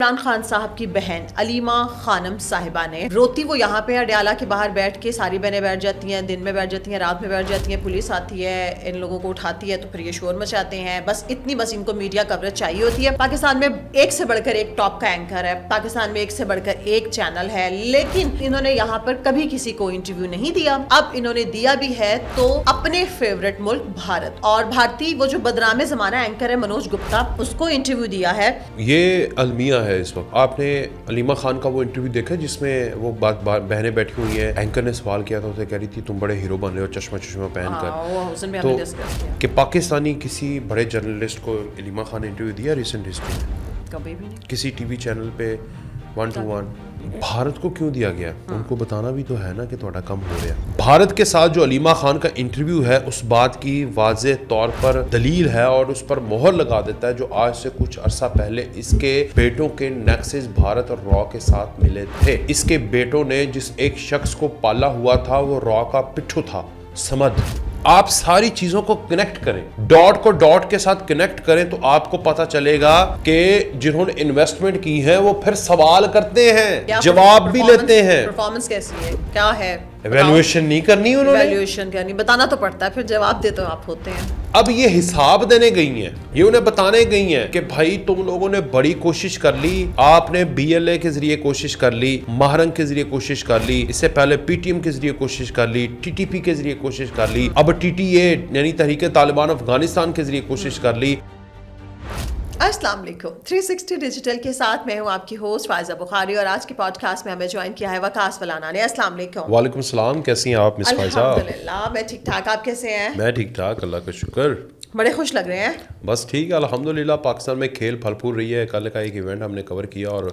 عمران خان صاحب کی بہن علیمہ خانم صاحبہ نے روتی وہ یہاں پہ اڈیالہ کے باہر بیٹھ کے، ساری بہنیں بیٹھ جاتی ہیں، دن میں بیٹھ جاتی ہیں، رات میں بیٹھ جاتی ہیں، پولیس آتی ہے، ان لوگوں کو اٹھاتی ہے تو پھر یہ شور مچاتے ہیں. بس ان کو میڈیا کوریج چاہیے ہوتی ہے. پاکستان میں ایک سے بڑھ کر ایک ٹاپ کا اینکر ہے، پاکستان میں ایک سے بڑھ کر ایک چینل ہے، لیکن انہوں نے یہاں پر کبھی کسی کو انٹرویو نہیں دیا. اب انہوں نے دیا بھی ہے تو اپنے فیورٹ ملک بھارت، اور بھارتی وہ جو بدنام زمانہ اینکر ہے منوج گپتا، اس کو انٹرویو دیا ہے. یہ المیہ ہے اس وقت. آپ نے علیمہ خان کا وہ انٹرویو دیکھا جس میں وہ بہنیں بیٹھی ہوئی ہیں، اینکر نے سوال کیا تھا، اسے کہہ رہی تھی تم بڑے ہیرو بن رہے ہو چشمہ پہن کر. تو کہ پاکستانی کسی بڑے جرنلسٹ کو علیمہ خان نے انٹرویو دیا ریسنٹ ہسٹری میں؟ کبھی بھی نہیں. کسی ٹی وی چینل پہ 1 to 1. بھارت کو کیوں دیا گیا؟ ان کو بتانا بھی تو ہے نا کہ تھوڑا کم ہو رہا ہے. بھارت کے ساتھ جو علیمہ خان کا انٹرویو ہے اس بات کی واضح طور پر دلیل ہے اور اس پر مہر لگا دیتا ہے جو آج سے کچھ عرصہ پہلے اس کے بیٹوں کے نیکسس بھارت اور را کے ساتھ ملے تھے. اس کے بیٹوں نے جس ایک شخص کو پالا ہوا تھا وہ را کا پٹھو تھا، سمد. آپ ساری چیزوں کو کنیکٹ کریں، ڈاٹ کو ڈاٹ کے ساتھ کنیکٹ کریں تو آپ کو پتا چلے گا کہ جنہوں نے انویسٹمنٹ کی ہے وہ پھر سوال کرتے ہیں، جواب بھی لیتے ہیں. پرفارمنس کیسی ہے، کیا ہے، ایویلویشن نہیں کرنی انہوں نے، ایویلویشن کرنی، بتانا تو پڑتا ہے، پھر جواب دیتے آپ ہوتے ہیں. اب یہ حساب دینے گئی ہیں، یہ انہیں بتانے گئی ہیں کہ بھائی تم لوگوں نے بڑی کوشش کر لی، آپ نے BLA کے ذریعے کوشش کر لی، مہرنگ کے ذریعے کوشش کر لی، اس سے پہلے PTM کے ذریعے کوشش کر لی، TTP کے ذریعے کوشش کر لی، اب TTA یعنی تحریک طالبان افغانستان کے ذریعے کوشش کر لی. السلام علیکم. 360 ڈیجیٹل کے ساتھ میں ہوں آپ کی ہوسٹ فائزہ بخاری، اور آج کے پوڈ کاسٹ میں ہمیں جوائن کیا ہے وقاص فلانا نے. السلام علیکم. وعلیکم السلام. کیسی ہیں آپ مس فائزہ؟ الحمدللہ میں ٹھیک ٹھاک. آپ کیسے ہیں؟ میں ٹھیک ٹھاک، اللہ کا شکر. بڑے خوش لگ رہے ہیں. بس ٹھیک ہے الحمدللہ. پاکستان میں کھیل پھل پھول رہی ہے. کل کا ایک ایونٹ ہم نے کور کیا اور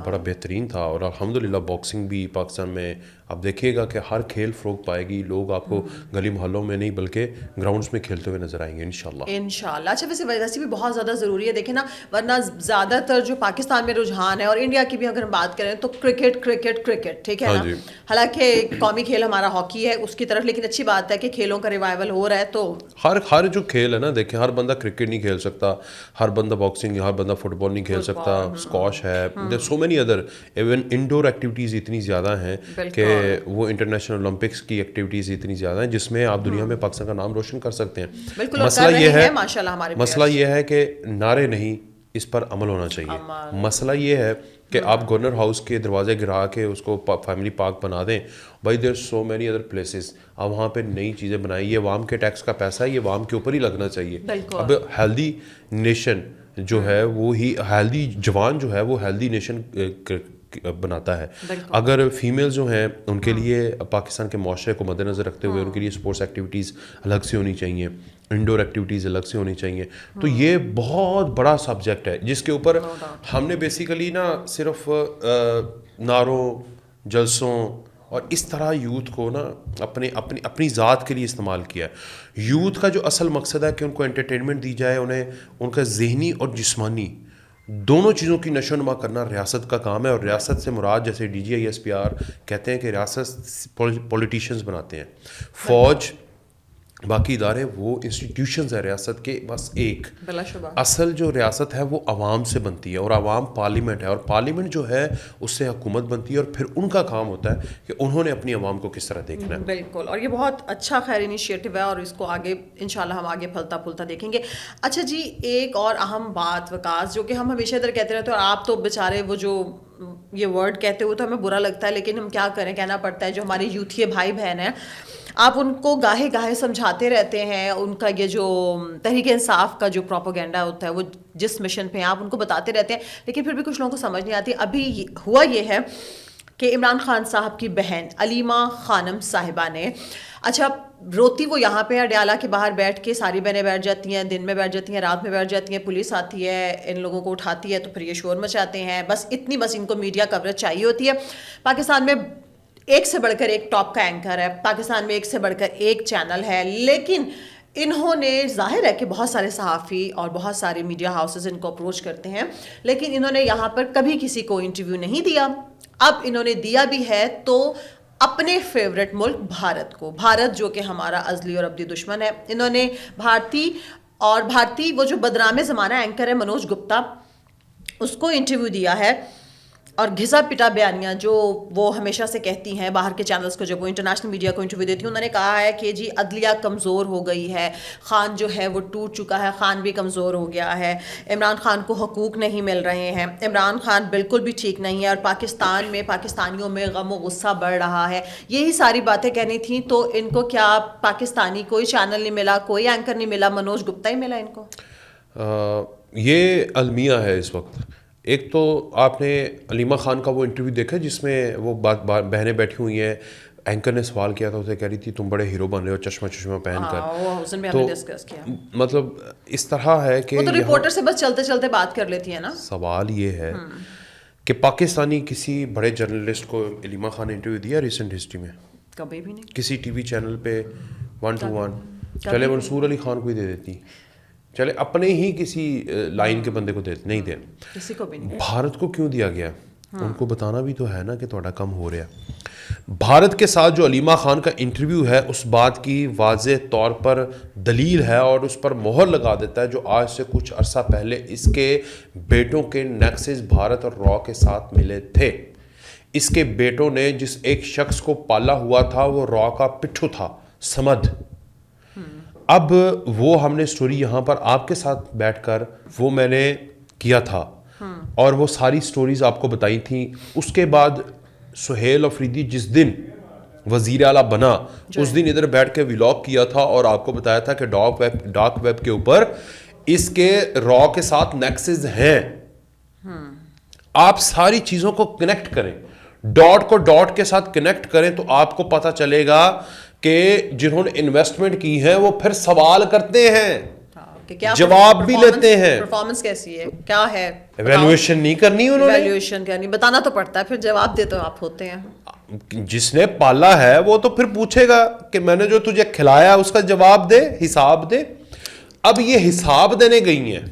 بڑا بہترین تھا، اور الحمدللہ باکسنگ بھی پاکستان میں اب دیکھیے گا کہ ہر کھیل فروغ پائے گی. لوگ آپ کو گلی محلوں میں نہیں بلکہ گراؤنڈز میں کھیلتے ہوئے نظر آئیں گے انشاءاللہ. اچھا ویسے بھی بہت زیادہ ضروری ہے، دیکھیں نا، ورنہ زیادہ تر جو پاکستان میں رجحان ہے اور انڈیا کی بھی اگر ہم بات کریں تو کرکٹ ٹھیک ہے نا. حالانکہ قومی کھیل ہمارا ہاکی ہے اس کی طرف، لیکن اچھی بات ہے کہ کھیلوں کا ریوائول ہو رہا ہے. تو ہر جو کھیل ہے نا، دیکھیں ہر بندہ کرکٹ نہیں کھیل سکتا، ہر بندہ باکسنگ، ہر بندہ فٹ بال نہیں کھیل سکتا، اسکواش ہے، so many other. Even indoor activities اتنی زیادہ ہیں کہ وہ انٹرنیشنل اولمپکس کی ایکٹیویٹیز اتنی زیادہ ہیں جس میں آپ دنیا میں پاکستان کا نام روشن کر سکتے ہیں. مسئلہ یہ ہے کہ نعرے نہیں، اس پر عمل ہونا چاہیے. مسئلہ یہ ہے کہ آپ گورنر ہاؤس کے دروازے گرا کے اس کو فیملی پارک بنا دیں. بھائی دیر سو مینی ادر پلیسز، آپ وہاں پہ نئی چیزیں بنائیں. یہ عوام کے ٹیکس کا پیسہ ہے، یہ عوام کے اوپر ہی لگنا چاہیے. اب ہیلدی نیشن جو ہے وہی ہیلدی جوان جو ہے وہ ہیلدی نیشن بناتا ہے. اگر فیمیل جو ہیں ان کے لیے پاکستان کے معاشرے کو مد نظر رکھتے ہوئے ان کے لیے اسپورٹس ایکٹیویٹیز الگ سے ہونی چاہیے، انڈور ایکٹیویٹیز الگ سے ہونی چاہیے. تو یہ بہت بڑا سبجیکٹ ہے جس کے اوپر ہم نے بیسیکلی نا صرف نعروں، جلسوں اور اس طرح یوتھ کو نا اپنی ذات کے لیے استعمال کیا ہے. یوتھ کا جو اصل مقصد ہے کہ ان کو انٹرٹینمنٹ دی جائے، انہیں ان کا ذہنی اور جسمانی دونوں چیزوں کی نشو و نما کرنا ریاست کا کام ہے. اور ریاست سے مراد جیسے DGI SPR کہتے ہیں کہ ریاست پولیٹیشینز بناتے ہیں، فوج باقی ادارے وہ انسٹیٹیوشنز ہیں ریاست کے. بس ایک اصل جو ریاست ہے وہ عوام سے بنتی ہے، اور عوام پارلیمنٹ ہے، اور پارلیمنٹ جو ہے اس سے حکومت بنتی ہے، اور پھر ان کا کام ہوتا ہے کہ انہوں نے اپنی عوام کو کس طرح دیکھنا ہے. بالکل. اور یہ بہت اچھا خیر انیشیٹو ہے، اور اس کو آگے انشاءاللہ ہم آگے پھلتا پھولتا دیکھیں گے. اچھا جی، ایک اور اہم بات وقاص جو کہ ہم ہمیشہ ادھر کہتے رہتے ہیں، اور آپ تو بیچارے وہ جو یہ ورڈ کہتے ہوئے تو ہمیں برا لگتا ہے، لیکن ہم کیا کریں، کہنا پڑتا ہے. جو ہمارے یوتھیے بھائی بہن ہیں، آپ ان کو گاہے گاہے سمجھاتے رہتے ہیں. ان کا یہ جو تحریک انصاف کا جو پروپیگنڈا ہوتا ہے وہ جس مشن پہ آپ ان کو بتاتے رہتے ہیں، لیکن پھر بھی کچھ لوگوں کو سمجھ نہیں آتی. ابھی ہوا یہ ہے کہ عمران خان صاحب کی بہن علیمہ خانم صاحبہ نے، اچھا روتی وہ یہاں پہ اڈیالہ کے باہر بیٹھ کے، ساری بہنیں بیٹھ جاتی ہیں، دن میں بیٹھ جاتی ہیں، رات میں بیٹھ جاتی ہیں، پولیس آتی ہے، ان لوگوں کو اٹھاتی ہے تو پھر یہ شور مچاتے ہیں. بس ان کو میڈیا کوریج چاہیے ہوتی ہے. پاکستان میں ایک سے بڑھ کر ایک ٹاپ کا اینکر ہے، پاکستان میں ایک سے بڑھ کر ایک چینل ہے، لیکن انہوں نے، ظاہر ہے کہ بہت سارے صحافی اور بہت سارے میڈیا ہاؤسز ان کو اپروچ کرتے ہیں، لیکن انہوں نے یہاں پر کبھی کسی کو انٹرویو نہیں دیا. اب انہوں نے دیا بھی ہے تو اپنے فیورٹ ملک بھارت کو، بھارت جو کہ ہمارا ازلی اور ابدی دشمن ہے. انہوں نے بھارتی وہ جو بدنام زمانہ اینکر ہے منوج گپتا، اس کو انٹرویو دیا ہے اور گھسا پٹا بیانیاں جو وہ ہمیشہ سے کہتی ہیں باہر کے چینلز کو، جب وہ انٹرنیشنل میڈیا کو انٹرویو دیتی ہیں، انہوں نے کہا ہے کہ جی عدلیہ کمزور ہو گئی ہے، خان جو ہے وہ ٹوٹ چکا ہے، خان بھی کمزور ہو گیا ہے، عمران خان کو حقوق نہیں مل رہے ہیں، عمران خان بالکل بھی ٹھیک نہیں ہے، اور پاکستان میں پاکستانیوں میں غم و غصہ بڑھ رہا ہے. یہی ساری باتیں کہنی تھیں. تو ان کو کیا پاکستانی کوئی چینل نہیں ملا، کوئی اینکر نہیں ملا، منوج گپتا ہی ملا ان کو؟ یہ المیہ ہے اس وقت. ایک تو آپ نے علیمہ خان کا وہ انٹرویو دیکھا جس میں وہ بہنیں بیٹھی ہوئی ہیں، اینکر نے سوال کیا تھا، اسے کہہ رہی تھی تم بڑے ہیرو بن رہے ہو چشمہ پہن کر. تو مطلب اس طرح ہے کہ وہ تو رپورٹر سے بس چلتے چلتے بات کر لیتی ہے نا. سوال یہ ہے کہ پاکستانی کسی بڑے جرنلسٹ کو علیمہ خان نے انٹرویو دیا ریسنٹ ہسٹری میں؟ کبھی بھی نہیں. کسی ٹی وی چینل پہ 1 to 1 چلے منصور علی خان کو ہی دے دیتی، چلے اپنے ہی کسی لائن کے بندے کو دیتے نہیں دے. کسی کو بھی نہیں. بھارت کو کیوں دیا گیا؟ ان کو بتانا بھی تو ہے نا کہ تھوڑا کم ہو رہا ہے. بھارت کے ساتھ جو علیمہ خان کا انٹرویو ہے اس بات کی واضح طور پر دلیل ہے اور اس پر مہر لگا دیتا ہے جو آج سے کچھ عرصہ پہلے اس کے بیٹوں کے نیکسس بھارت اور را کے ساتھ ملے تھے. اس کے بیٹوں نے جس ایک شخص کو پالا ہوا تھا وہ را کا پٹھو تھا، سمد. اب وہ ہم نے سٹوری یہاں پر آپ کے ساتھ بیٹھ کر وہ میں نے کیا تھا اور وہ ساری سٹوریز آپ کو بتائی تھیں. اس کے بعد سہیل افریدی جس دن وزیر اعلیٰ بنا اس دن ادھر بیٹھ کے ولاگ کیا تھا اور آپ کو بتایا تھا کہ ڈارک ویب کے اوپر اس کے را کے ساتھ نیکسز ہیں. آپ ساری چیزوں کو کنیکٹ کریں، ڈاٹ کو ڈاٹ کے ساتھ کنیکٹ کریں تو آپ کو پتہ چلے گا کہ جنہوں نے انویسٹمنٹ کی ہے وہ پھر سوال کرتے ہیں، جواب بھی لیتے ہیں. پرفارمنس کیسی ہے، کیا ہے، ایویلویشن نہیں کرنی انہوں نے، ایویلویشن کرنی، بتانا تو پڑتا ہے، پھر جواب دے تو آپ ہوتے ہیں. جس نے پالا ہے وہ تو پھر پوچھے گا کہ میں نے جو تجھے کھلایا اس کا جواب دے، حساب دے. اب یہ حساب دینے گئی ہیں،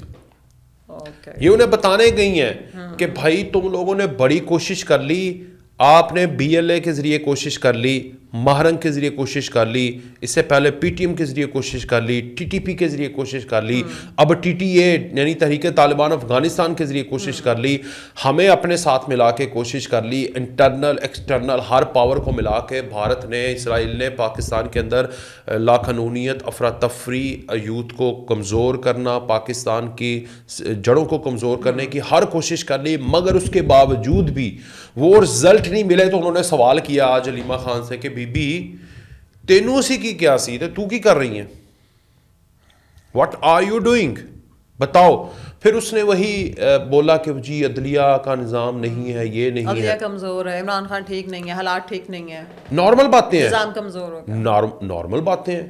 یہ انہیں بتانے گئی ہیں کہ بھائی تم لوگوں نے بڑی کوشش کر لی، آپ نے بی ایل اے کے ذریعے کوشش کر لی، مہرنگ کے ذریعے کوشش کر لی، اس سے پہلے پی ٹی ایم کے ذریعے کوشش کر لی، ٹی ٹی پی کے ذریعے کوشش کر لی، اب ٹی ٹی اے یعنی تحریک طالبان افغانستان کے ذریعے کوشش کر لی، ہمیں اپنے ساتھ ملا کے کوشش کر لی، انٹرنل ایکسٹرنل ہر پاور کو ملا کے بھارت نے، اسرائیل نے پاکستان کے اندر لاقانونیت، افراتفری، یوتھ کو کمزور کرنا، پاکستان کی جڑوں کو کمزور کرنے کی ہر کوشش کر لی. مگر اس کے باوجود بھی وہ رزلٹ نہیں ملے تو انہوں نے سوال کیا آج علیمہ خان سے کہ بی بی تینوں سی کی کیا سیدھ ہے، تو کی کر رہی ہیں، واٹ آر یو ڈوئنگ، بتاؤ. پھر اس نے وہی بولا کہ جی عدلیہ کا نظام نہیں ہے، یہ نہیں ہے، عدلیہ کمزور ہے، عمران خان ٹھیک نہیں ہے، حالات ٹھیک نہیں ہے، نارمل باتیں ہیں، نظام کمزور ہو گیا، نارمل باتیں ہیں.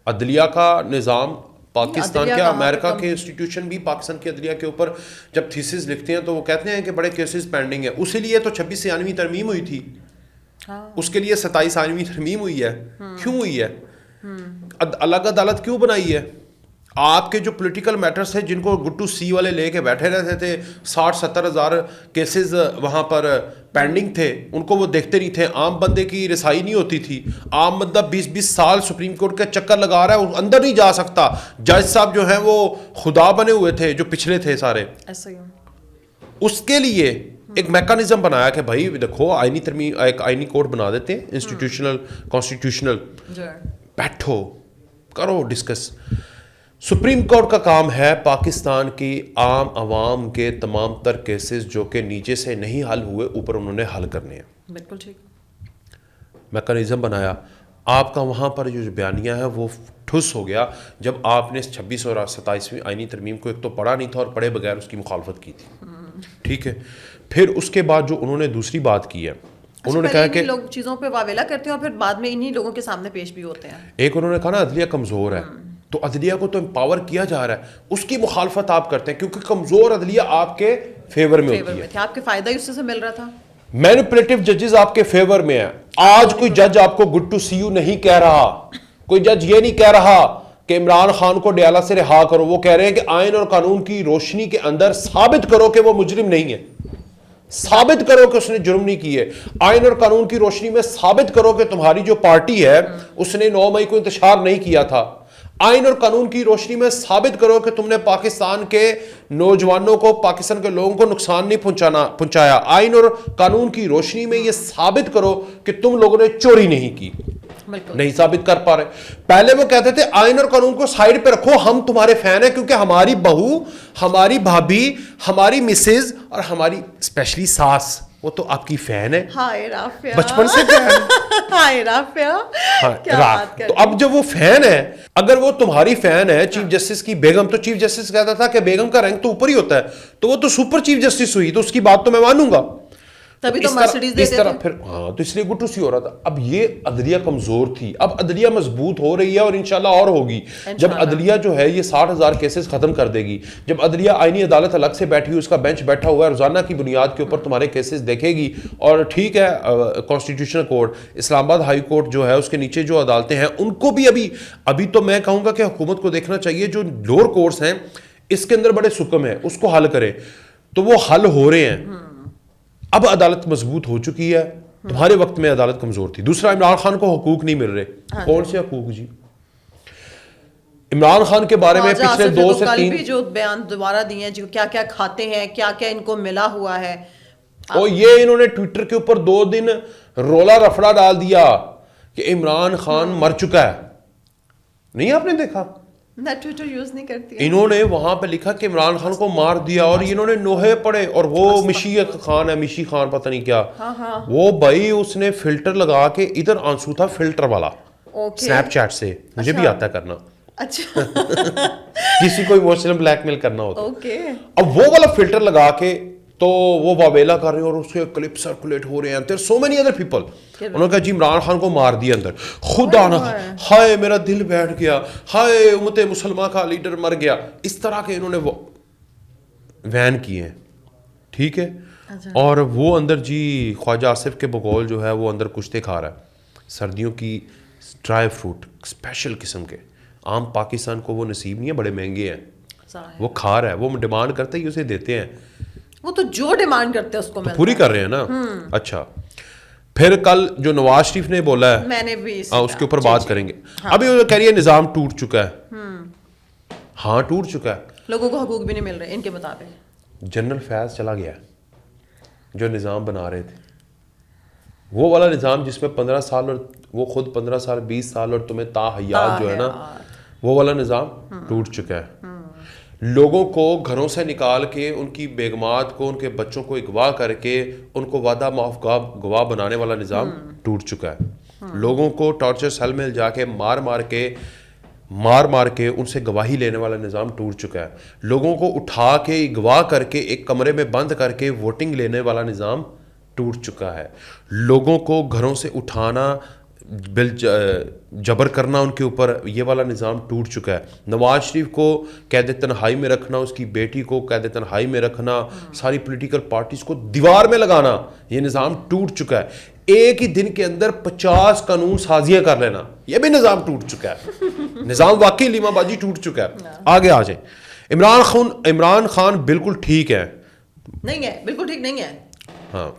عدلیہ کا نظام پاکستان کے، امریکہ کے انسٹیٹیوشن بھی پاکستان کی عدلیہ کے اوپر جب تھیسس لکھتے ہیں تو وہ کہتے ہیں کہ بڑے کیسز پینڈنگ ہیں. اسی لیے تو 26 ترمیم ہوئی تھی، اس کے لیے 27 ترمیم ہوئی ہے. کیوں ہوئی ہے؟ الگ عدالت کیوں بنائی ہے؟ آپ کے جو پولیٹیکل میٹرز تھے جن کو گٹو سی والے لے کے بیٹھے رہتے تھے، 60-70 ہزار کیسز وہاں پر پینڈنگ تھے، ان کو وہ دیکھتے نہیں تھے. عام بندے کی رسائی نہیں ہوتی تھی. عام بندہ 20 سال سپریم کورٹ کے چکر لگا رہا ہے، وہ اندر نہیں جا سکتا. جج صاحب جو ہیں وہ خدا بنے ہوئے تھے جو پچھلے تھے سارے. اس کے لیے ایک میکانزم بنایا کہ بھائی دیکھو آئینی ترمیم، ایک آئینی کورٹ بنا دیتے ہیں، انسٹیٹیوشنل کانسٹیٹیوشنل، بیٹھو کرو ڈسکس. سپریم کورٹ کا کام ہے پاکستان کی عام عوام کے تمام تر کیسز جو کہ نیچے سے نہیں حل ہوئے اوپر انہوں نے حل کرنے ہیں. بالکل ٹھیک. میکانزم بنایا. آپ کا وہاں پر جو بیانیہ ہے وہ ٹھس ہو گیا جب آپ نے 26 اور 27ویں آئینی ترمیم کو ایک تو پڑھا نہیں تھا اور پڑھے بغیر اس کی مخالفت کی تھی. ٹھیک ہے. پھر اس کے بعد جو انہوں نے دوسری بات کی ہے، انہوں نے کہا کہ لوگ چیزوں پہ واویلا کرتے ہیں اور پھر بعد میں انہی لوگوں کے سامنے پیش بھی ہوتے ہیں. ایک انہوں نے کہا نا عدلیہ کمزور ہے، تو عدلیہ کو تو امپاور کیا جا رہا ہے، اس کی مخالفت آپ کرتے ہیں کیونکہ کمزور عدلیہ آپ کے فیور میں ہوتی ہے. آپ کے فائدہ ہی اس سے مل رہا تھا. مینیپولیٹو ججز آپ کے فیور میں ہیں. آج کوئی جج آپ کو گڈ ٹو سی یو نہیں کہہ رہا، کوئی جج یہ نہیں کہہ رہا کہ عمران خان کو ڈیالہ سے رہا کرو. وہ کہہ رہے ہیں کہ آئین اور قانون کی روشنی کے اندر ثابت کرو کہ وہ مجرم نہیں ہے، ثابت کرو کہ اس نے جرم نہیں کی ہے. آئین اور قانون کی روشنی میں ثابت کرو کہ تمہاری جو پارٹی ہے اس نے 9 مئی کو انتشار نہیں کیا تھا. آئین اور قانون کی روشنی میں ثابت کرو کہ تم نے پاکستان کے نوجوانوں کو, پاکستان کے لوگوں کو نقصان نہیں پہنچایا. آئین اور قانون کی روشنی میں یہ ثابت کرو کہ تم لوگوں نے چوری نہیں کی. نہیں ثابت کر پا رہے. پہلے وہ کہتے تھے آئین اور قانون کو سائیڈ پہ رکھو, ہم تمہارے فین ہیں کیونکہ ہماری بہو, ہماری بھابھی, ہماری مسز اور ہماری اسپیشلی ساس, وہ تو آپ کی فین ہے بچپن سے. تو اب جب وہ فین ہے, اگر وہ تمہاری فین ہے چیف جسٹس کی بیگم, تو چیف جسٹس کہتا تھا کہ بیگم کا رینک تو اوپر ہی ہوتا ہے, تو وہ تو سپر چیف جسٹس ہوئی, تو اس کی بات تو میں مانوں گا. تبھی تو مرسیڈیز دیتے تھے. پھر ہاں, تو اس لیے گٹو سی ہو رہا تھا. اب یہ عدلیہ کمزور تھی, اب عدلیہ مضبوط ہو رہی ہے اور انشاءاللہ اور ہوگی. جب عدلیہ جو ہے یہ 60,000 کیسز ختم کر دے گی, جب عدلیہ آئینی عدالت الگ سے بیٹھی ہوئی, اس کا بینچ بیٹھا ہوا ہے, روزانہ کی بنیاد کے اوپر تمہارے کیسز دیکھے گی. اور ٹھیک ہے, کانسٹیٹیوشنل کورٹ, اسلام آباد ہائی کورٹ جو ہے, اس کے نیچے جو عدالتیں ہیں, ان کو بھی ابھی تو میں کہوں گا کہ حکومت کو دیکھنا چاہیے جو لوور کورٹس ہیں اس کے اندر بڑے سکم ہیں, اس کو حل کرے. تو وہ حل ہو رہے ہیں. اب عدالت مضبوط ہو چکی ہے, تمہارے وقت میں عدالت کمزور تھی. دوسرا, عمران خان کو حقوق نہیں مل رہے. کون سے حقوق جی؟ عمران خان کے بارے میں پچھلے 2 سے 3 بھی جو بیان دوبارہ دیے ہیں, جو کیا کیا کھاتے ہیں, کیا کیا ان کو ملا ہوا ہے, اور یہ انہوں نے ٹویٹر کے اوپر 2 دن رولا رفڑا ڈال دیا کہ عمران خان مر چکا ہے. نہیں آپ نے دیکھا؟ میں ٹویٹر یوز نہیں کرتی. انہوں نے وہاں پہ لکھا کہ عمران خان کو مار دیا, اور انہوں نے نوحے پڑے. اور وہ مشی خان ہے, مشی خان پتہ نہیں کیا, وہ بھائی اس نے فلٹر لگا کے, ادھر آنسو تھا فلٹر والا سنیپ چیٹ سے, مجھے بھی آتا ہے کرنا, اچھا کسی کو ایموشنل بلیک میل کرنا ہوتا. اب وہ والا فلٹر لگا کے تو وہ واویلا کر رہے ہیں, اور اس کے کلپ سرکولیٹ ہو رہے ہیں. دیر سو مینی ادر پیپل. انہوں نے کہا جی عمران خان کو مار دیا اندر. خدا نہ, ہائے میرا دل بیٹھ گیا, ہائے امت مسلمہ کا لیڈر مر گیا. اس طرح کے انہوں نے وین کیے ہیں. ٹھیک ہے. اور وہ اندر جی خواجہ آصف کے بقول جو ہے وہ اندر کشتے کھا رہا ہے, سردیوں کی ڈرائی فروٹ اسپیشل قسم کے. عام پاکستان کو وہ نصیب نہیں ہے, بڑے مہنگے ہیں, وہ کھا رہا ہے. وہ ڈیمانڈ کرتے ہی اسے دیتے ہیں. وہ تو جو ڈیمانڈ کرتے ہیں اس کو پوری کر رہے ہیں نا. اچھا, پھر کل جو نواز شریف نے بولا ہے, میں نے بھی اس کے اوپر بات کریں گے. ابھی وہ کہہ رہی ہے نظام ٹوٹ چکا ہے. ہاں ٹوٹ چکا ہے, لوگوں کو حقوق بھی نہیں مل رہے ان کے مطابق. جنرل فیض چلا گیا جو نظام بنا رہے تھے, وہ والا نظام جس میں 15 سال, اور وہ خود 15 سال 20 سال, اور تمہیں تا حیات جو ہے نا, وہ والا نظام ٹوٹ چکا ہے. لوگوں کو گھروں سے نکال کے, ان کی بیگمات کو, ان کے بچوں کو اغوا کر کے, ان کو وعدہ معاف گواہ بنانے والا نظام ٹوٹ چکا ہے. لوگوں کو ٹارچر سیل میں جا کے مار مار کے ان سے گواہی لینے والا نظام ٹوٹ چکا ہے. لوگوں کو اٹھا کے اغوا کر کے ایک کمرے میں بند کر کے ووٹنگ لینے والا نظام ٹوٹ چکا ہے. لوگوں کو گھروں سے اٹھانا, بل جبر کرنا ان کے اوپر, یہ والا نظام ٹوٹ چکا ہے. نواز شریف کو قید تنہائی میں رکھنا, اس کی بیٹی کو قید تنہائی میں رکھنا, ساری پولیٹیکل پارٹیز کو دیوار میں لگانا, یہ نظام ٹوٹ چکا ہے. ایک ہی دن کے اندر 50 قانون سازیاں کر لینا, یہ بھی نظام ٹوٹ چکا ہے. نظام واقعی لیما بازی ٹوٹ چکا ہے. آگے آ جائیں. عمران خان بالکل ٹھیک ہے, نہیں ہے, بالکل ٹھیک نہیں ہے. ہاں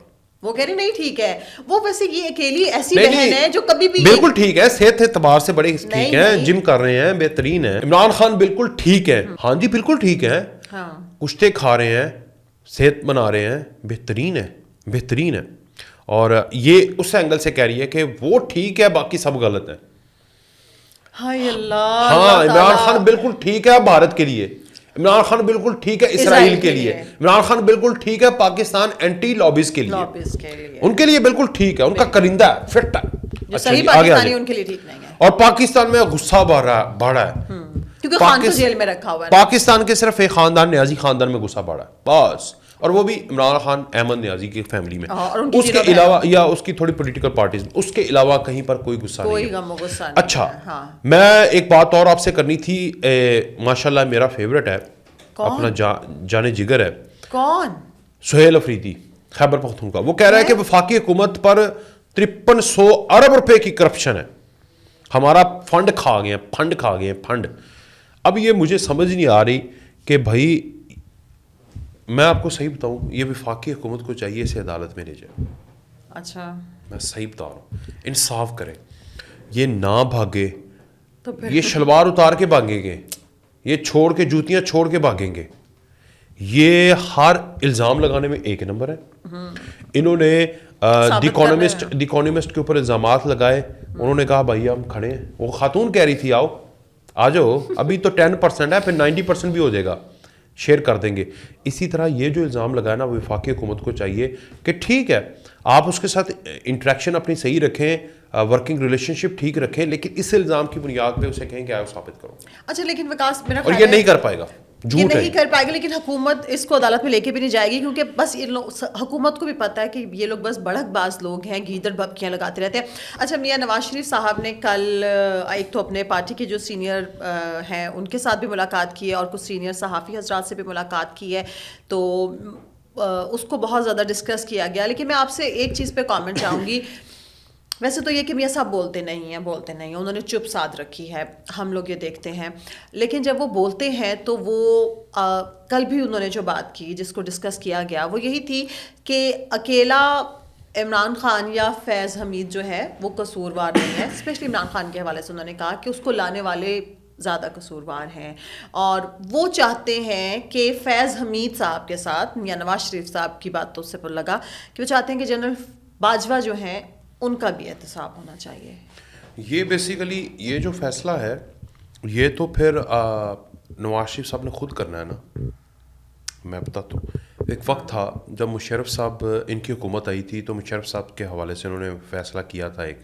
وہ کہہ رہے نہیں ٹھیک ہے. وہ ویسے یہ اکیلی ایسی بہن ہے جو کبھی بھی بالکل ٹھیک ہے, صحت اعتبار سے بڑے ٹھیک ہیں, جم کر رہے ہیں, بہترین ہے. عمران خان بالکل ٹھیک ہے, ہاں جی بالکل ٹھیک ہے, کشتے کھا رہے ہیں, صحت بنا رہے ہیں, بہترین ہے. اور یہ اس اینگل سے کہہ رہی ہے کہ وہ ٹھیک ہے, باقی سب غلط ہیں. ہائے اللہ. ہاں عمران خان بالکل ٹھیک ہے بھارت کے لیے, عمران خان بالکل ٹھیک ہے اسرائیل کے لیے, عمران خان بالکل ٹھیک ہے پاکستان اینٹی لابیز کے لیے, ان کے لیے بالکل ٹھیک ہے, ان کا کرندہ ہے, فٹ ہے. صحیح پاکستانی ان کے لیے ٹھیک نہیں ہے. اور پاکستان میں غصہ بڑھا ہے کیونکہ خان کو جیل میں رکھا ہوا ہے. پاکستان کے صرف ایک خاندان, نیازی خاندان میں غصہ بڑھا ہے بس, اور وہ بھی عمران خان احمد نیازی کی فیملی میں. اس کے علاوہ یا اس کی تھوڑی پولیٹیکل پارٹیز, اس کے علاوہ کہیں پر کوئی غصہ نہیں ہے. اچھا, میں ایک بات اور آپ سے کرنی تھی, ماشاءاللہ میرا فیوریٹ ہے, اپنا جانے جگر ہے. کون؟ سہیل افریدی, خیبر پختونخوا. وہ کہہ رہا ہے کہ وفاقی حکومت پر 5300 ارب روپے کی کرپشن ہے, ہمارا فنڈ کھا گئے. اب یہ مجھے سمجھ نہیں آ رہی کہ بھائی, میں آپ کو صحیح بتاؤں, یہ وفاقی حکومت کو چاہیے اسے عدالت میں لے جائے. اچھا, میں صحیح بتا رہا ہوں, انصاف کرے, یہ نہ بھاگے. یہ شلوار اتار کے بھاگیں گے, یہ چھوڑ کے جوتیاں چھوڑ کے بھاگیں گے. یہ ہر الزام لگانے میں ایک نمبر ہے. انہوں نے دی اکانومسٹ کے اوپر الزامات لگائے, انہوں نے کہا بھائی ہم کھڑے ہیں. وہ خاتون کہہ رہی تھی آؤ آ جاؤ, ابھی تو 10% ہے, پھر 90% بھی ہو جائے گا, شیئر کر دیں گے. اسی طرح یہ جو الزام لگایا نا, وفاقی حکومت کو چاہیے کہ ٹھیک ہے آپ اس کے ساتھ انٹریکشن اپنی صحیح رکھیں, ورکنگ ریلیشن شپ ٹھیک رکھیں, لیکن اس الزام کی بنیاد پہ اسے کہیں کہ آؤ ثابت کرو. اچھا لیکن وکاس میرا اور یہ نہیں کر پائے گا, یہ نہیں کر پائے گا, لیکن حکومت اس کو عدالت میں لے کے بھی نہیں جائے گی, کیونکہ بس حکومت کو بھی پتہ ہے کہ یہ لوگ بس بڑک باز لوگ ہیں, گیدڑ بھبکیاں لگاتے رہتے ہیں. اچھا میاں نواز شریف صاحب نے کل ایک تو اپنے پارٹی کے جو سینئر ہیں ان کے ساتھ بھی ملاقات کی ہے, اور کچھ سینئر صحافی حضرات سے بھی ملاقات کی ہے, تو اس کو بہت زیادہ ڈسکس کیا گیا. لیکن میں آپ سے ایک چیز پہ کامنٹ چاہوں گی. ویسے تو یہ کہ میاں صاحب بولتے نہیں ہیں, انہوں نے چپ سادھ رکھی ہے, ہم لوگ یہ دیکھتے ہیں, لیکن جب وہ بولتے ہیں تو وہ کل بھی انہوں نے جو بات کی جس کو ڈسکس کیا گیا وہ یہی تھی کہ اکیلا عمران خان یا فیض حمید جو ہے وہ قصوروار نہیں ہے. اسپیشلی عمران خان کے حوالے سے انہوں نے کہا کہ اس کو لانے والے زیادہ قصوروار ہیں, اور وہ چاہتے ہیں کہ فیض حمید صاحب کے ساتھ میاں نواز شریف صاحب کی بات تو اس سے پر لگا کہ وہ چاہتے ہیں کہ جنرل باجوہ جو ہیں ان کا بھی احتساب ہونا چاہیے. یہ بیسیکلی یہ جو فیصلہ ہے یہ تو پھر نواز شریف صاحب نے خود کرنا ہے نا. میں بتاتا ہوں, ایک وقت تھا جب مشرف صاحب ان کی حکومت آئی تھی تو مشرف صاحب کے حوالے سے انہوں نے فیصلہ کیا تھا, ایک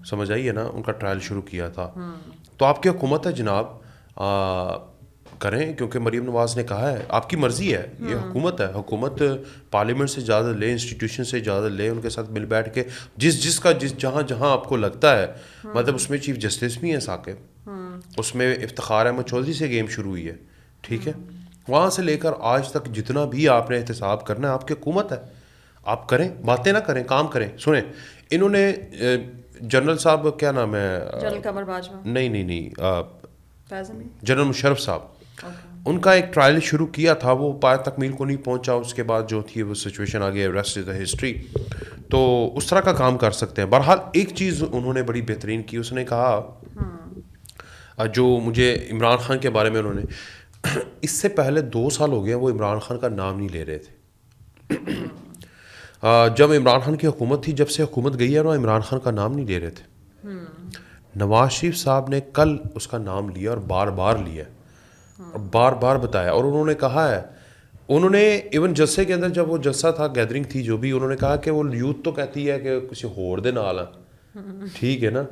سمجھ آئیے نا, ان کا ٹرائل شروع کیا تھا. تو آپ کی حکومت ہے جناب, کریں, کیونکہ مریم نواز نے کہا ہے, آپ کی مرضی ہے, یہ حکومت ہے, حکومت پارلیمنٹ سے اجازت لے, انسٹیٹیوشن سے اجازت لے, ان کے ساتھ مل بیٹھ کے جس جہاں آپ کو لگتا ہے, مطلب اس میں چیف جسٹس بھی ہیں ثاقب, اس میں افتخار احمد چودھری سے گیم شروع ہوئی ہے, ٹھیک ہے, وہاں سے لے کر آج تک جتنا بھی آپ نے احتساب کرنا ہے آپ کی حکومت ہے, آپ کریں, باتیں نہ کریں, کام کریں. سنیں, انہوں نے جنرل صاحب کیا نام ہے, جنرل قمر باجوہ, نہیں جنرل مشرف صاحب, ان کا ایک ٹرائل شروع کیا تھا, وہ پائے تکمیل کو نہیں پہنچا, اس کے بعد جو تھی وہ سچویشن آگے, ریسٹ از دا ہسٹری. تو اس طرح کا کام کر سکتے ہیں. بہرحال ایک چیز انہوں نے بڑی بہترین کی, اس نے کہا جو مجھے عمران خان کے بارے میں انہوں نے, اس سے پہلے 2 سال ہو گئے وہ عمران خان کا نام نہیں لے رہے تھے. جب عمران خان کی حکومت تھی, جب سے حکومت گئی ہے, وہ عمران خان کا نام نہیں لے رہے تھے. نواز شریف صاحب نے کل اس کا نام لیا, اور بار بار لیا, اور بار بار بتایا, اور انہوں نے کہا ہے, انہوں نے ایون جلسے کے اندر جب وہ جلسہ تھا, گیدرنگ تھی جو بھی, انہوں نے کہا کہ وہ یوتھ تو کہتی ہے کہ کسی ہور دے نال ہے, ٹھیک ہے نا,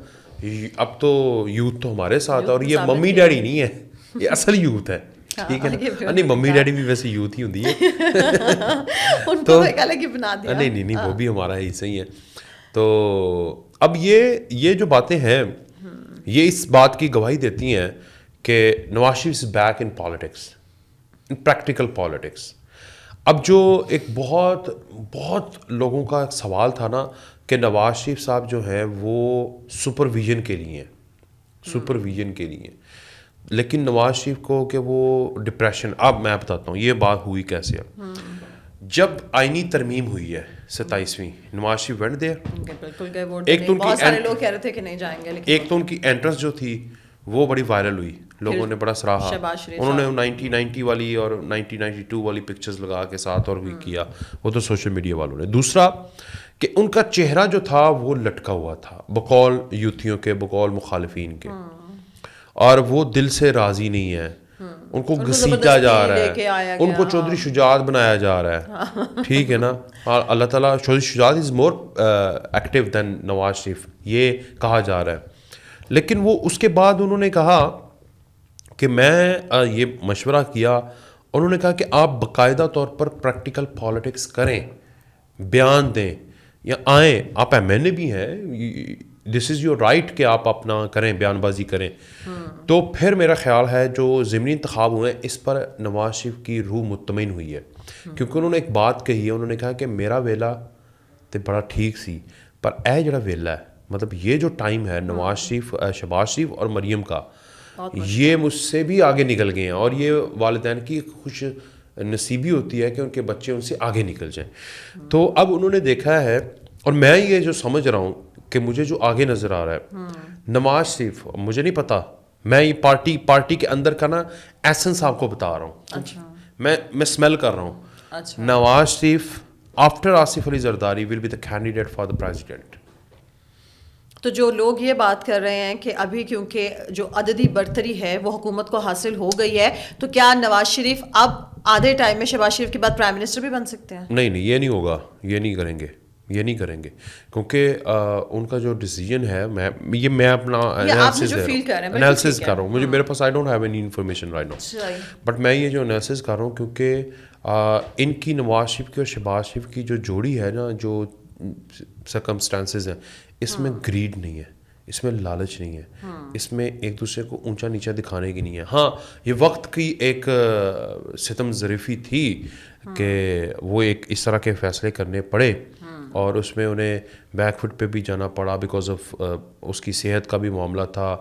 اب تو یوتھ تو ہمارے ساتھ ہے, اور یہ ممی ڈیڈی نہیں ہے, یہ اصل یوتھ ہے, ٹھیک ہے نا. نہیں, ممی ڈیڈی بھی ویسے یوتھ ہی ہوتی ہے, تو نہیں وہ بھی ہمارا حصہ ہی ہے. تو اب یہ جو باتیں ہیں یہ اس بات کی گواہی دیتی ہیں کہ Nawaz Sharif is back in politics, in practical politics. اب جو ایک بہت لوگوں کا سوال تھا نا کہ نواز شریف صاحب جو ہیں وہ سپرویژن کے لیے ہیں, لیکن نواز شریف کو کہ وہ ڈپریشن, اب میں بتاتا ہوں یہ بات ہوئی کیسے. جب آئینی ترمیم ہوئی ہے 27ویں, نواز شریف وینٹ دیئر, ایک تو بہت سارے لوگ کہہ رہے تھے کہ نہیں جائیں گے, لیکن ایک تو ان کی انٹرنس جو تھی وہ بڑی وائرل ہوئی, لوگوں نے بڑا سراہا, انہوں نے 1990 والی اور 1992 والی پکچرز لگا کے ساتھ اور بھی کیا, وہ تو سوشل میڈیا والوں نے. دوسرا کہ ان کا چہرہ جو تھا وہ لٹکا ہوا تھا, بقول یوتھیوں کے, بقول مخالفین کے, اور وہ دل سے راضی نہیں ہے, ان کو گھسیٹا جا رہا ہے, ان کو چودھری شجاعت بنایا جا رہا ہے, ٹھیک ہے نا. اللہ تعالیٰ, چودھری شجاعت از مور ایکٹیو دین نواز شریف, یہ کہا جا رہا ہے. لیکن وہ اس کے بعد انہوں نے کہا کہ میں یہ مشورہ کیا, انہوں نے کہا کہ آپ باقاعدہ طور پر پریکٹیکل پالیٹکس کریں, بیان دیں, یا آئیں, آپ ایم این اے بھی ہیں, دس از یور رائٹ کہ آپ اپنا کریں, بیان بازی کریں. تو پھر میرا خیال ہے جو ضمنی انتخاب ہوئے ہیں اس پر نواز شریف کی روح مطمئن ہوئی ہے, کیونکہ انہوں نے ایک بات کہی ہے, انہوں نے کہا کہ میرا ویلا تو بڑا ٹھیک سی, پر اے جڑا ویلا ہے, مطلب یہ جو ٹائم ہے نواز شریف, شہباز شریف اور مریم کا, یہ مجھ سے بھی آگے نکل گئے ہیں, اور یہ والدین کی خوش نصیبی ہوتی ہے کہ ان کے بچے ان سے آگے نکل جائیں. تو اب انہوں نے دیکھا ہے, اور میں یہ جو سمجھ رہا ہوں کہ مجھے جو آگے نظر آ رہا ہے نواز شریف, مجھے نہیں پتا, میں یہ پارٹی کے اندر کا نا ایسنس آپ کو بتا رہا ہوں, میں اسمیل کر رہا ہوں. Nawaz Sharif after Asif Ali Zardari will be the candidate for the president. تو جو لوگ یہ بات کر رہے ہیں کہ ابھی کیونکہ جو عددی برتری ہے وہ حکومت کو حاصل ہو گئی ہے, تو کیا نواز شریف اب آدھے ٹائم میں شہباز شریف کے بعد پرائم منسٹر بھی بن سکتے ہیں؟ نہیں, یہ نہیں ہوگا, یہ نہیں کریں گے کیونکہ ان کا جو ڈیسیجن ہے, میں اپنا انالیسس کر رہا ہوں, میرے پاس I don't have any information right now, but میں یہ جو انالیسس کر رہا ہوں کیونکہ ان کی نواز شریف کی اور شہباز شریف کی جو جوڑی ہے نا, جو سرکمسٹانسز ہیں, اس میں گریڈ نہیں ہے, اس میں لالچ نہیں ہے, اس میں ایک دوسرے کو اونچا نیچا دکھانے کی نہیں ہے. ہاں, یہ وقت کی ایک ستم ظریفی تھی کہ وہ ایک اس طرح کے فیصلے کرنے پڑے, اور اس میں انہیں بیک فٹ پہ بھی جانا پڑا بیکاز آف اس کی صحت کا بھی معاملہ تھا.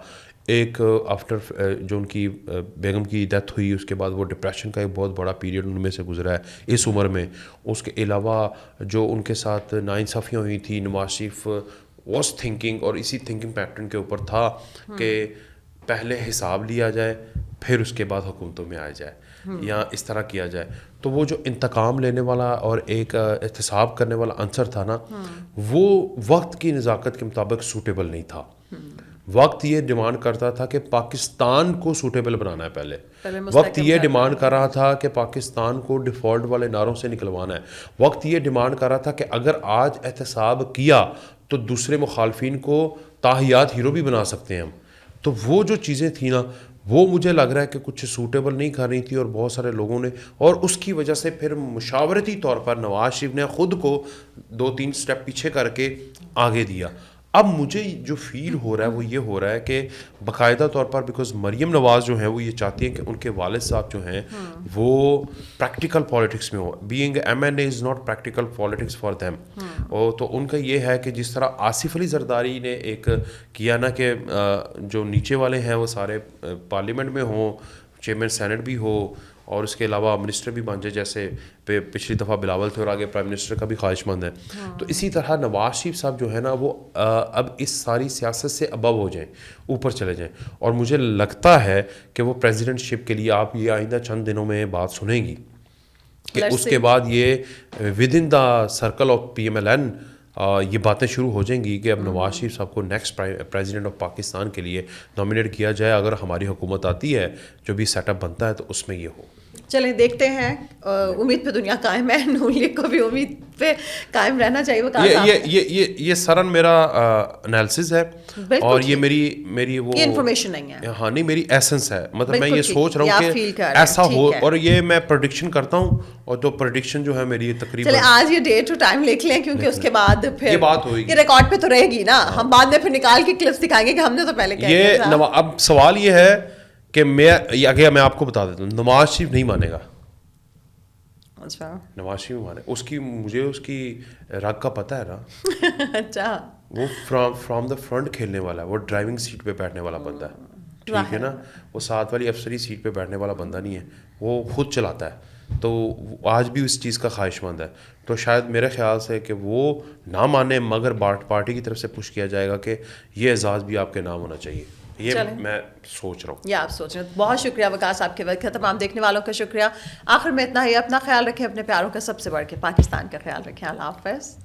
ایک آفٹر جو ان کی بیگم کی ڈیتھ ہوئی, اس کے بعد وہ ڈپریشن کا ایک بہت بڑا پیریڈ ان میں سے گزرا ہے اس عمر میں. اس کے علاوہ جو ان کے ساتھ ناانصافیاں ہوئی تھیں, نواز شریف واز تھنکنگ, اور اسی تھنکنگ پیٹرن کے اوپر تھا کہ پہلے حساب لیا جائے پھر اس کے بعد حکومتوں میں آیا جائے, یا اس طرح کیا جائے. تو وہ جو انتقام لینے والا اور ایک احتساب کرنے والا عنصر تھا نا, وہ وقت کی نزاکت کے مطابق سوٹیبل نہیں تھا. وقت یہ ڈیمانڈ کرتا تھا کہ پاکستان کو سوٹیبل بنانا ہے, پہلے وقت یہ ڈیمانڈ کر رہا تھا کہ پاکستان کو ڈیفالٹ والے نعروں سے نکلوانا ہے. وقت یہ ڈیمانڈ کر رہا تھا کہ اگر آج احتساب کیا تو دوسرے مخالفین کو تاحیات ہیرو بھی بنا سکتے ہیں ہم. تو وہ جو چیزیں تھیں نا, وہ مجھے لگ رہا ہے کہ کچھ سوٹیبل نہیں کر رہی تھی, اور بہت سارے لوگوں نے, اور اس کی وجہ سے پھر مشاورتی طور پر نواز شریف نے خود کو 2-3 سٹیپ پیچھے کر کے آگے دیا. اب مجھے جو فیل ہو رہا ہے وہ یہ ہو رہا ہے کہ باقاعدہ طور پر, بیکاز مریم نواز جو ہیں وہ یہ چاہتی ہیں کہ ان کے والد صاحب جو ہیں وہ پریکٹیکل پالیٹکس میں ہو. Being M N A is not practical politics for them. تو ان کا یہ ہے کہ جس طرح آصف علی زرداری نے ایک کیا نا کہ جو نیچے والے ہیں وہ سارے پارلیمنٹ میں ہوں, چیئرمین سینٹ بھی ہو, اور اس کے علاوہ منسٹر بھی بن جائے, جیسے پچھلی دفعہ بلاول تھے اور آگے پرائم منسٹر کا بھی خواہش مند ہے. تو اسی طرح نواز شریف صاحب جو ہے نا وہ اب اس ساری سیاست سے ابو ہو جائیں, اوپر چلے جائیں, اور مجھے لگتا ہے کہ وہ پریزیڈنٹ شپ کے لیے آپ یہ آئندہ چند دنوں میں بات سنیں گی کہ اس کے بعد یہ with in the circle of P M L N یہ باتیں شروع ہو جائیں گی کہ اب نواز شریف صاحب کو نیکسٹ پریزیڈنٹ آف پاکستان کے لیے نامینیٹ کیا جائے. اگر ہماری حکومت آتی ہے, جو بھی سیٹ اپ بنتا ہے, تو اس میں یہ ہو. چلیں دیکھتے ہیں, امید پہ دنیا قائم ہے, نون لیگ کو بھی امید پہ قائم رہنا چاہیے. یہ سرن میرا انالیسس ہے, اور یہ میری وہ انفارمیشن نہیں ہے. ہاں نہیں, میری ایسنس ہے, مطلب میں یہ سوچ رہا ہوں کہ ایسا ہو, اور یہ میں پریڈکشن کرتا ہوں, اور تو پریڈکشن جو ہے میری تقریباً. چلیں آج یہ ڈیٹ ٹو ٹائم لکھ لیں, کیونکہ اس کے بعد پھر یہ بات ہوئے گی, یہ ریکارڈ پہ تو رہے گی نا, ہم بعد میں پھر نکال کے کلپس دکھائیں گے کہ ہم نے تو پہلے کہہ دیا تھا. اب سوال یہ ہے کہ میں آپ کو بتا دیتا ہوں, نواز شریف نہیں مانے گا. اچھا, نواز شریف مانے مجھے اس کی رگ کا پتہ ہے نا. اچھا, وہ فرام دا فرنٹ کھیلنے والا ہے, وہ ڈرائیونگ سیٹ پہ بیٹھنے والا بندہ ہے, ٹھیک ہے نا. وہ ساتھ والی افسری سیٹ پہ بیٹھنے والا بندہ نہیں ہے, وہ خود چلاتا ہے. تو آج بھی اس چیز کا خواہش مند ہے. تو شاید میرے خیال سے کہ وہ نہ مانے, مگر پارٹی کی طرف سے پش کیا جائے گا کہ یہ اعزاز بھی آپ کے نام ہونا چاہیے. یہ میں سوچ رہا ہوں. یہ آپ سوچ رہے ہیں. بہت شکریہ وکاس آپ کے وقت کا. تمام دیکھنے والوں کا شکریہ. آخر میں اتنا ہی, اپنا خیال رکھیں, اپنے پیاروں کا سب سے بڑھ کے پاکستان کا خیال رکھیں. اللہ حافظ.